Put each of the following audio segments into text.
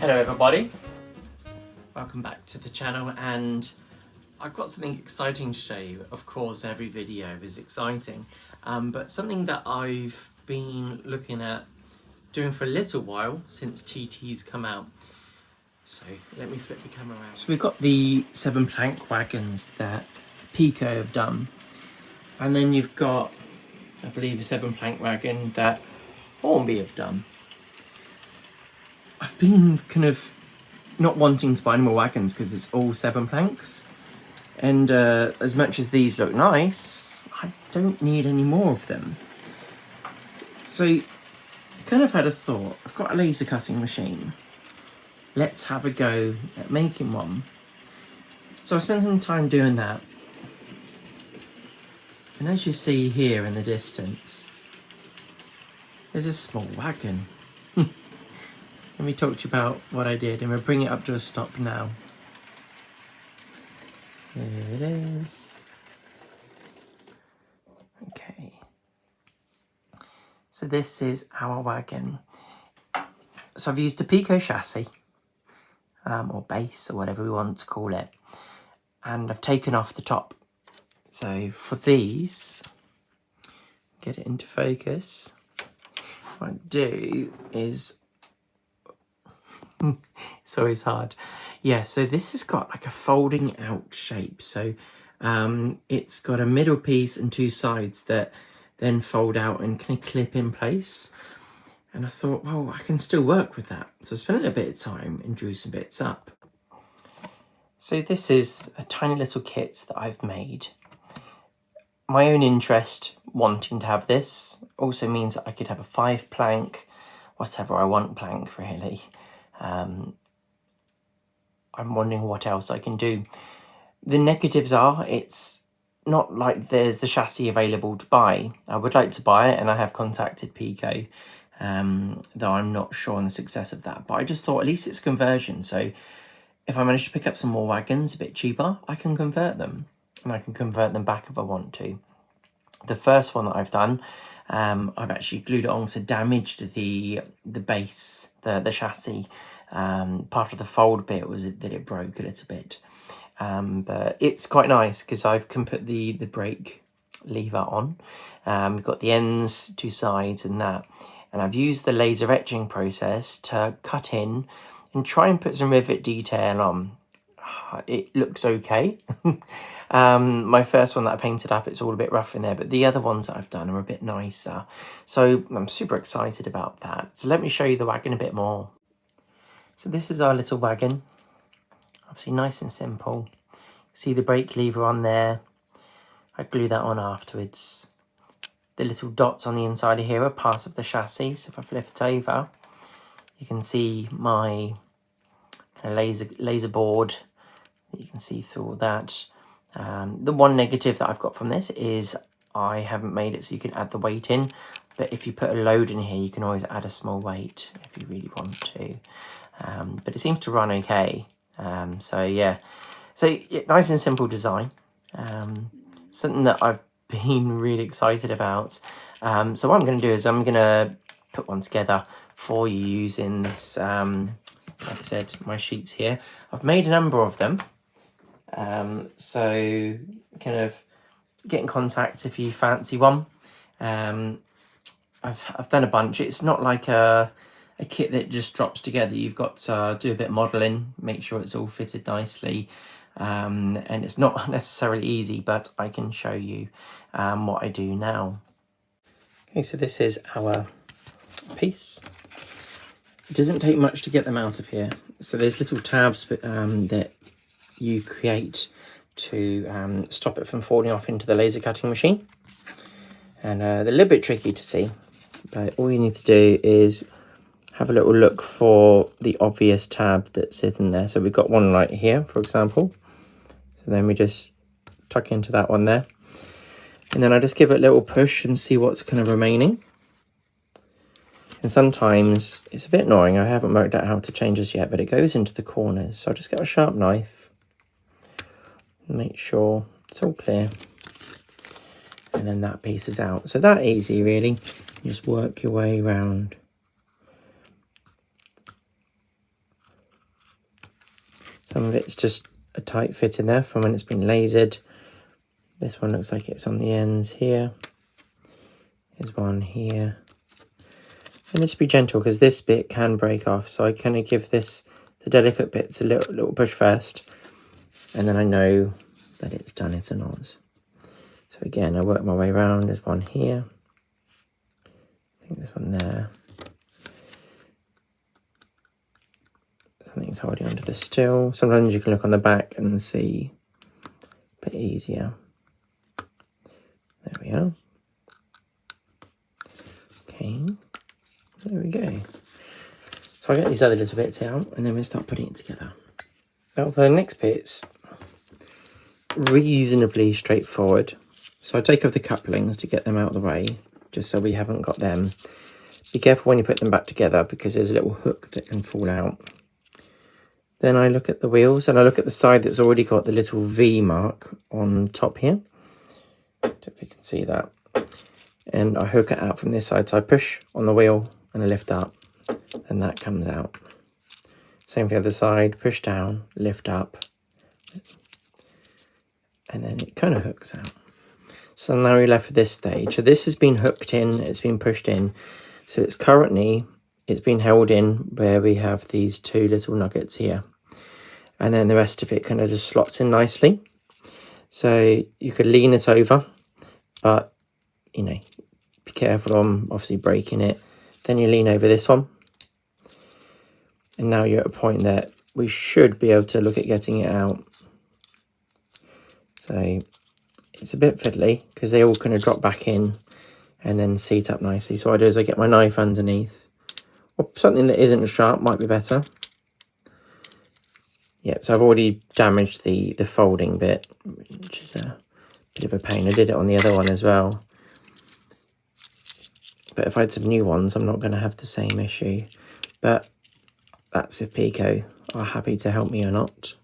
Hello everybody, welcome back to the channel, and I've got something exciting to show you. Of course every video is exciting, but something that I've been looking at doing for a little while since TT's come out. So let me flip the camera around. So we've got the 7 plank wagons that Peco have done, and then you've got, I believe, a 7 plank wagon that Hornby have done. I've been kind of not wanting to buy any more wagons because it's all 7 planks, and as much as these look nice, I don't need any more of them. So I kind of had a thought. I've got a laser cutting machine, let's have a go at making one. So I spent some time doing that, and as you see here in the distance, there's a small wagon. Let me talk to you about what I did, and we'll bring it up to a stop now. There it is. Okay. So this is our wagon. So I've used a Peco chassis, or base, or whatever we want to call it, and I've taken off the top. So for these, get it into focus, what I do is, it's always hard. Yeah, so this has got like a folding out shape. So it's got a middle piece and 2 sides that then fold out and kind of clip in place. And I thought, well, I can still work with that. So I spent a little bit of time and drew some bits up. So this is a tiny little kit that I've made. My own interest wanting to have this also means that I could have a 5 plank, whatever I want plank really. I'm wondering what else I can do. The negatives are, it's not like there's the chassis available to buy. I would like to buy it, and I have contacted Peco, though I'm not sure on the success of that. But I just thought at least it's conversion. So if I manage to pick up some more wagons a bit cheaper, I can convert them, and I can convert them back if I want to. The first one that I've done, I've actually glued it on to damage the base, the chassis. Part of the fold bit was that it broke a little bit, but it's quite nice because I can put the brake lever on. We've got the ends, 2 sides and that, and I've used the laser etching process to cut in and try and put some rivet detail on. It looks okay. My first one that I painted up, it's all a bit rough in there, but the other ones that I've done are a bit nicer. So I'm super excited about that. So let me show you the wagon a bit more. So this is our little wagon. Obviously nice and simple. See the brake lever on there. I glue that on afterwards. The little dots on the inside of here are part of the chassis. So if I flip it over, you can see my kind of laser board. You can see through all that. The one negative that I've got from this is I haven't made it so you can add the weight in, but if you put a load in here, you can always add a small weight if you really want to. But it seems to run okay. So yeah, nice and simple design. Something that I've been really excited about. So what I'm going to do is I'm going to put one together for you using this, like I said, my sheets here. I've made a number of them. So kind of get in contact if you fancy one. I've done a bunch. It's not like a kit that just drops together. You've got to do a bit of modelling, make sure it's all fitted nicely, and it's not necessarily easy, but I can show you what I do now. Okay, so this is our piece. It doesn't take much to get them out of here. So there's little tabs that you create to stop it from falling off into the laser cutting machine, and they're a little bit tricky to see, but all you need to do is have a little look for the obvious tab that's sitting there. So we've got one right here, for example, so then we just tuck into that one there, and then I just give it a little push and see what's kind of remaining. And sometimes it's a bit annoying, I haven't worked out how to change this yet, but it goes into the corners. So I'll just get a sharp knife, make sure it's all clear, and then that piece is out. So that easy really, you just work your way around. Some of it's just a tight fit in there from when it's been lasered. This one looks like it's on the ends here. There's one here. And just be gentle because this bit can break off. So I kind of give this, the delicate bits, a little push first. And then I know that it's done, it's a nose. So again, I work my way around. There's one here. I think there's one there. Something's holding onto the still. Sometimes you can look on the back and see a bit easier. There we are. Okay, there we go. So I get these other little bits out and then we'll start putting it together. Now the next bit's reasonably straightforward. So I take off the couplings to get them out of the way, just so we haven't got them. Be careful when you put them back together because there's a little hook that can fall out. Then I look at the wheels and I look at the side that's already got the little V mark on top here. I don't know if you can see that. And I hook it out from this side. So I push on the wheel and I lift up and that comes out. Same for the other side, push down, lift up. And then it kind of hooks out. So now we're left with this stage. So this has been hooked in, it's been pushed in. So it's been held in where we have these two little nuggets here. And then the rest of it kind of just slots in nicely. So you could lean it over, but you know, be careful on obviously breaking it. Then you lean over this one. And now you're at a point that we should be able to look at getting it out. So it's a bit fiddly because they all kind of drop back in and then seat up nicely. So what I do is I get my knife underneath. Or something that isn't sharp might be better. Yep, so I've already damaged the folding bit, which is a bit of a pain. I did it on the other one as well. But if I had some new ones, I'm not going to have the same issue. But that's if Peco are happy to help me or not.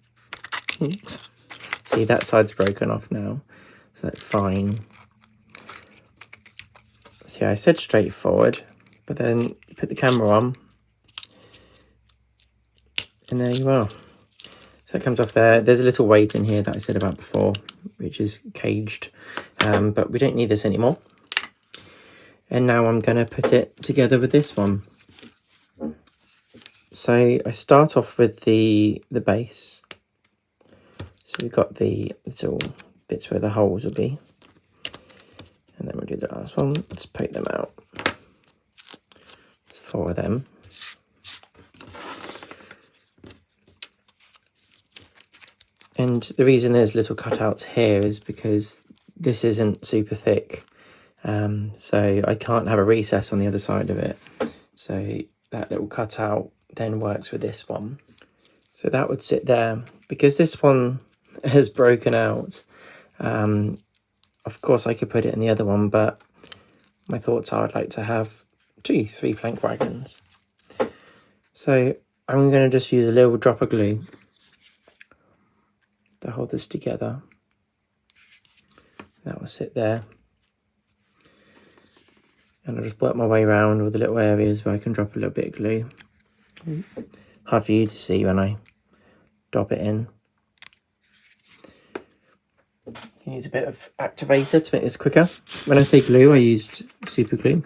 See, that side's broken off now. So that's fine. See, I said straightforward, but then you put the camera on. And there you are. So it comes off there. There's a little weight in here that I said about before, which is caged. But we don't need this anymore. And now I'm going to put it together with this one. So I start off with the base. So we've got the little bits where the holes will be. And then we'll do the last one. Let's poke them out. There's 4 of them. And the reason there's little cutouts here is because this isn't super thick. So I can't have a recess on the other side of it. So that little cutout then works with this one. So that would sit there. Because this one has broken out, of course I could put it in the other one, but my thoughts are I'd like to have 2 3-plank wagons. So I'm going to just use a little drop of glue to hold this together. That will sit there. And I'll just work my way around with the little areas where I can drop a little bit of glue. Hard for you to see when I drop it in. You can use a bit of activator to make this quicker. When I say glue, I used super glue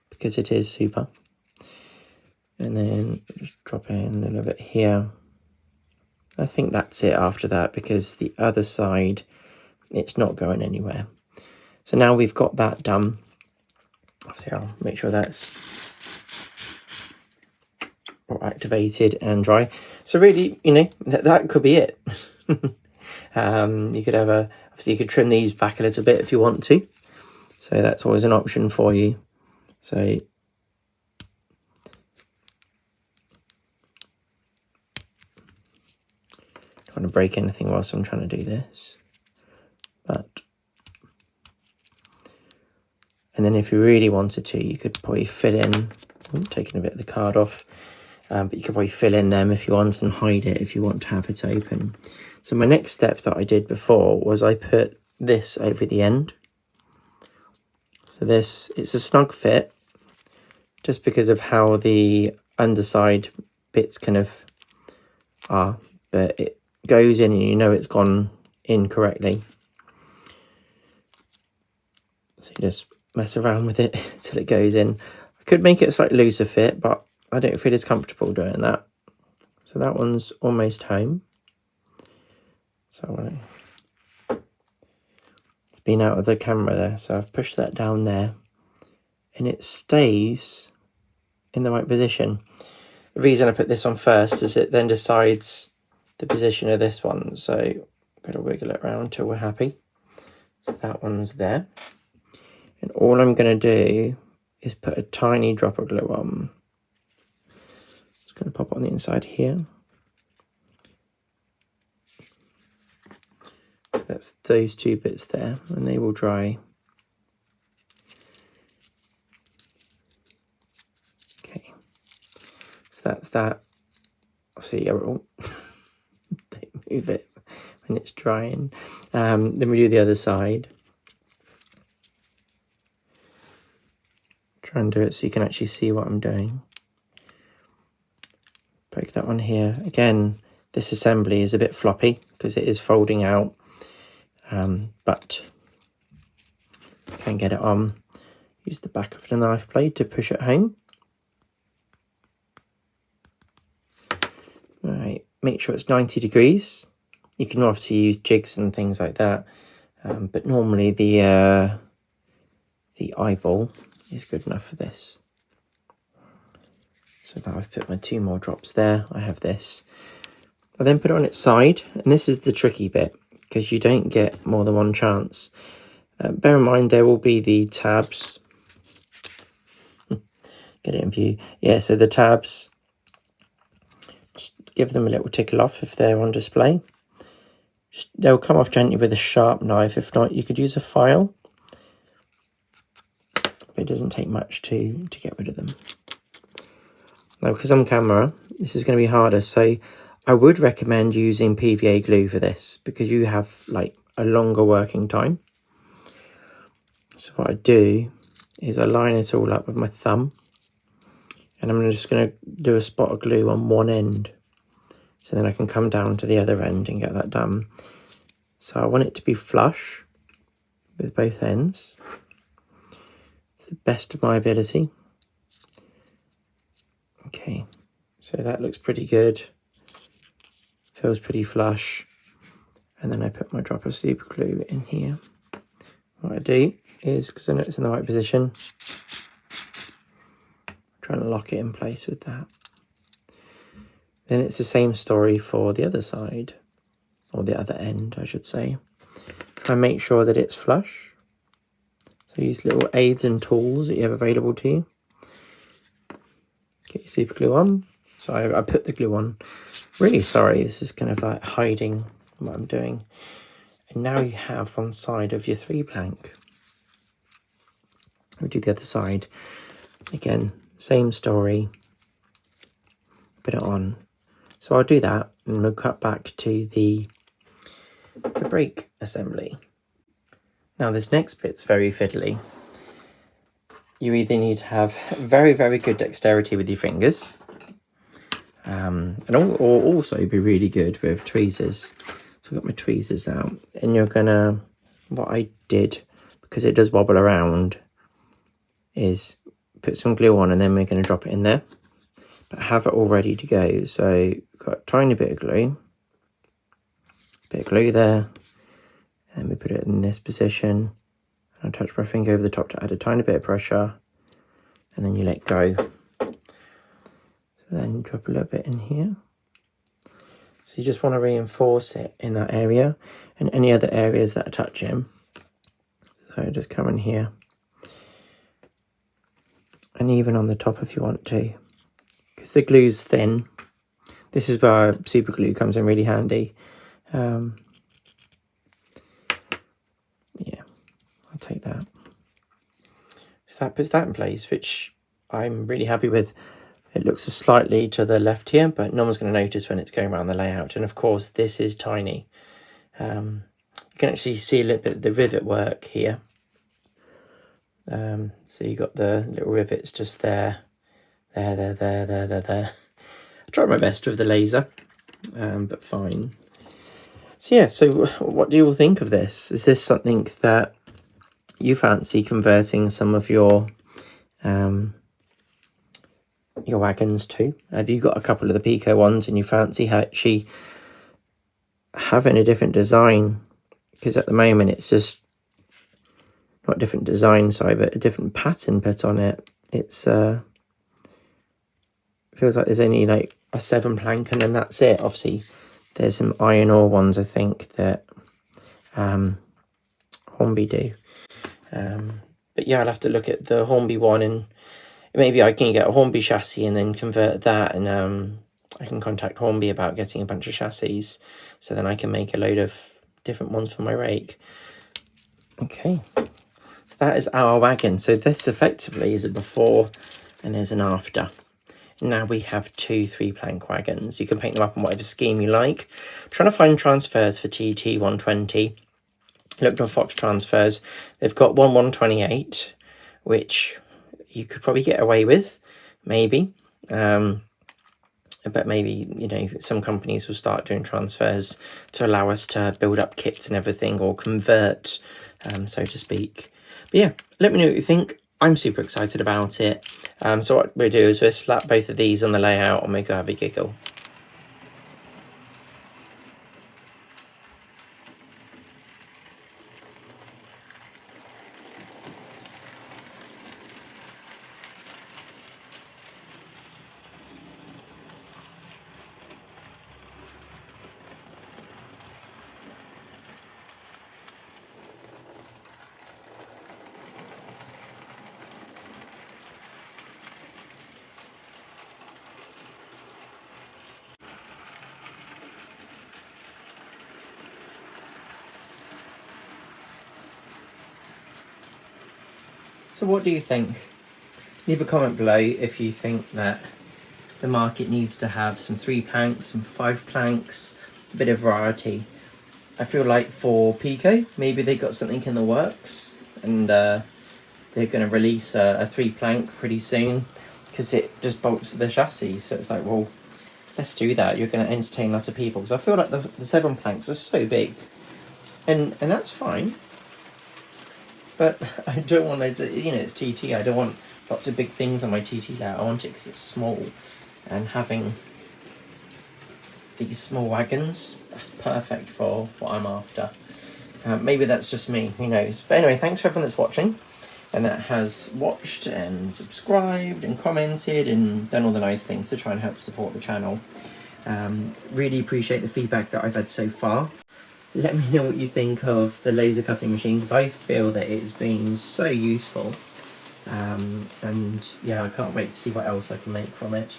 because it is super. And then just drop in a little bit here. I think that's it after that because the other side, it's not going anywhere. So now we've got that done. Obviously, I'll make sure that's all activated and dry. So really, you know, that could be it. You could have obviously you could trim these back a little bit if you want to. So that's always an option for you. So don't want to break anything whilst I'm trying to do this. And then if you really wanted to, you could probably fill in, taking a bit of the card off, but you could probably fill in them if you want and hide it if you want to have it open. So my next step that I did before was I put this over the end. So this, it's a snug fit, just because of how the underside bits kind of are. but it goes in and you know it's gone in correctly. So you just mess around with it till it goes in. I could make it a slightly looser fit, but I don't feel as comfortable doing that. So that one's almost home. So it's been out of the camera there, so I've pushed that down there and it stays in the right position. The reason I put this on first is it then decides the position of this one, so I've got to wiggle it around until we're happy. So that one's there, and all I'm going to do is put a tiny drop of glue on. Just going to pop it on the inside here. So that's those two bits there, and they will dry. Okay, so that's that. Obviously, don't move it when it's drying. Then we do the other side. Try and do it so you can actually see what I'm doing. Poke that one here. Again, this assembly is a bit floppy because it is folding out, but you can get it on. Use the back of the knife blade to push it home. Right, make sure it's 90 degrees. You can obviously use jigs and things like that, but normally the eyeball is good enough for this. So now I've put my 2 more drops there. I have this. I then put it on its side, and this is the tricky bit because you don't get more than one chance. Bear in mind there will be the tabs. Get it in view. Yeah, so the tabs, just give them a little tickle off if they're on display. They'll come off gently with a sharp knife. If not, you could use a file. It doesn't take much to get rid of them. Now, because on camera, this is going to be harder, so I would recommend using PVA glue for this because you have like a longer working time. So what I do is I line it all up with my thumb, and I'm just going to do a spot of glue on one end, so then I can come down to the other end and get that done. So I want it to be flush with both ends to the best of my ability. Okay, so that looks pretty good, feels pretty flush, and then I put my drop of super glue in here. What I do is, because I know it's in the right position, try and lock it in place with that. Then it's the same story for the other side, or the other end I should say. Try and make sure that it's flush. So use little aids and tools that you have available to you. Get your super glue on. So I put the glue on. Really sorry, this is kind of like hiding what I'm doing. And now you have one side of your 3-plank. We'll do the other side. Again, same story. Put it on. So I'll do that and we'll cut back to the brake assembly. Now this next bit's very fiddly. You either need to have very, very good dexterity with your fingers, or also be really good with tweezers. So I've got my tweezers out, and you're gonna, what I did, because it does wobble around, is put some glue on and then we're gonna drop it in there, but have it all ready to go. So got a tiny bit of glue there, and we put it in this position. I'll touch my finger over the top to add a tiny bit of pressure, and then you let go. So then drop a little bit in here. So you just want to reinforce it in that area and any other areas that are touching. So just come in here, and even on the top if you want to, because the glue's thin. This is where super glue comes in really handy. Yeah, I'll take that. So that puts that in place, which I'm really happy with. It looks slightly to the left here, but no one's going to notice when it's going around the layout. And of course, this is tiny. You can actually see a little bit of the rivet work here. So you got the little rivets just there. I tried my best with the laser. but fine. So yeah, so what do you all think of this? Is this something that you fancy converting some of your wagons to? Have you got a couple of the Peco ones and you fancy actually having a different design? Because at the moment it's just not a different design, sorry, but a different pattern put on it. It's feels like there's only like a 7 plank and then that's it. Obviously there's some iron ore ones I think that Hornby do, but yeah, I'll have to look at the Hornby one, and maybe I can get a Hornby chassis and then convert that, and I can contact Hornby about getting a bunch of chassis, so then I can make a load of different ones for my rake. Okay, so that is our wagon. So this effectively is a before and there's an after. Now we have 2 3-plank wagons. You can paint them up in whatever scheme you like. I'm trying to find transfers for TT 120. Looked on Fox Transfers. They've got 128, which you could probably get away with, maybe. But maybe, you know, some companies will start doing transfers to allow us to build up kits and everything, or convert, so to speak. But yeah, let me know what you think. I'm super excited about it. So what we'll do is we'll slap both of these on the layout and we'll go have a giggle. So what do you think? Leave a comment below if you think that the market needs to have some 3 planks, some 5 planks, a bit of variety. I feel like for Peco, maybe they got something in the works, and they're going to release a 3-plank pretty soon, because it just bolts to the chassis. So it's like, well, let's do that. You're going to entertain lots of people, because I feel like the 7 planks are so big, and that's fine. But I don't want it to, you know, it's TT. I don't want lots of big things on my TT layout. I want it because it's small, and having these small wagons, that's perfect for what I'm after. Maybe that's just me, who knows. But anyway, thanks for everyone that's watching and that has watched and subscribed and commented and done all the nice things to try and help support the channel. Really appreciate the feedback that I've had so far. Let me know what you think of the laser cutting machine, because I feel that it's been so useful. And yeah, I can't wait to see what else I can make from it.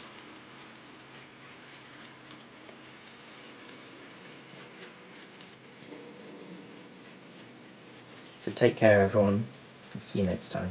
So take care, everyone. See you next time.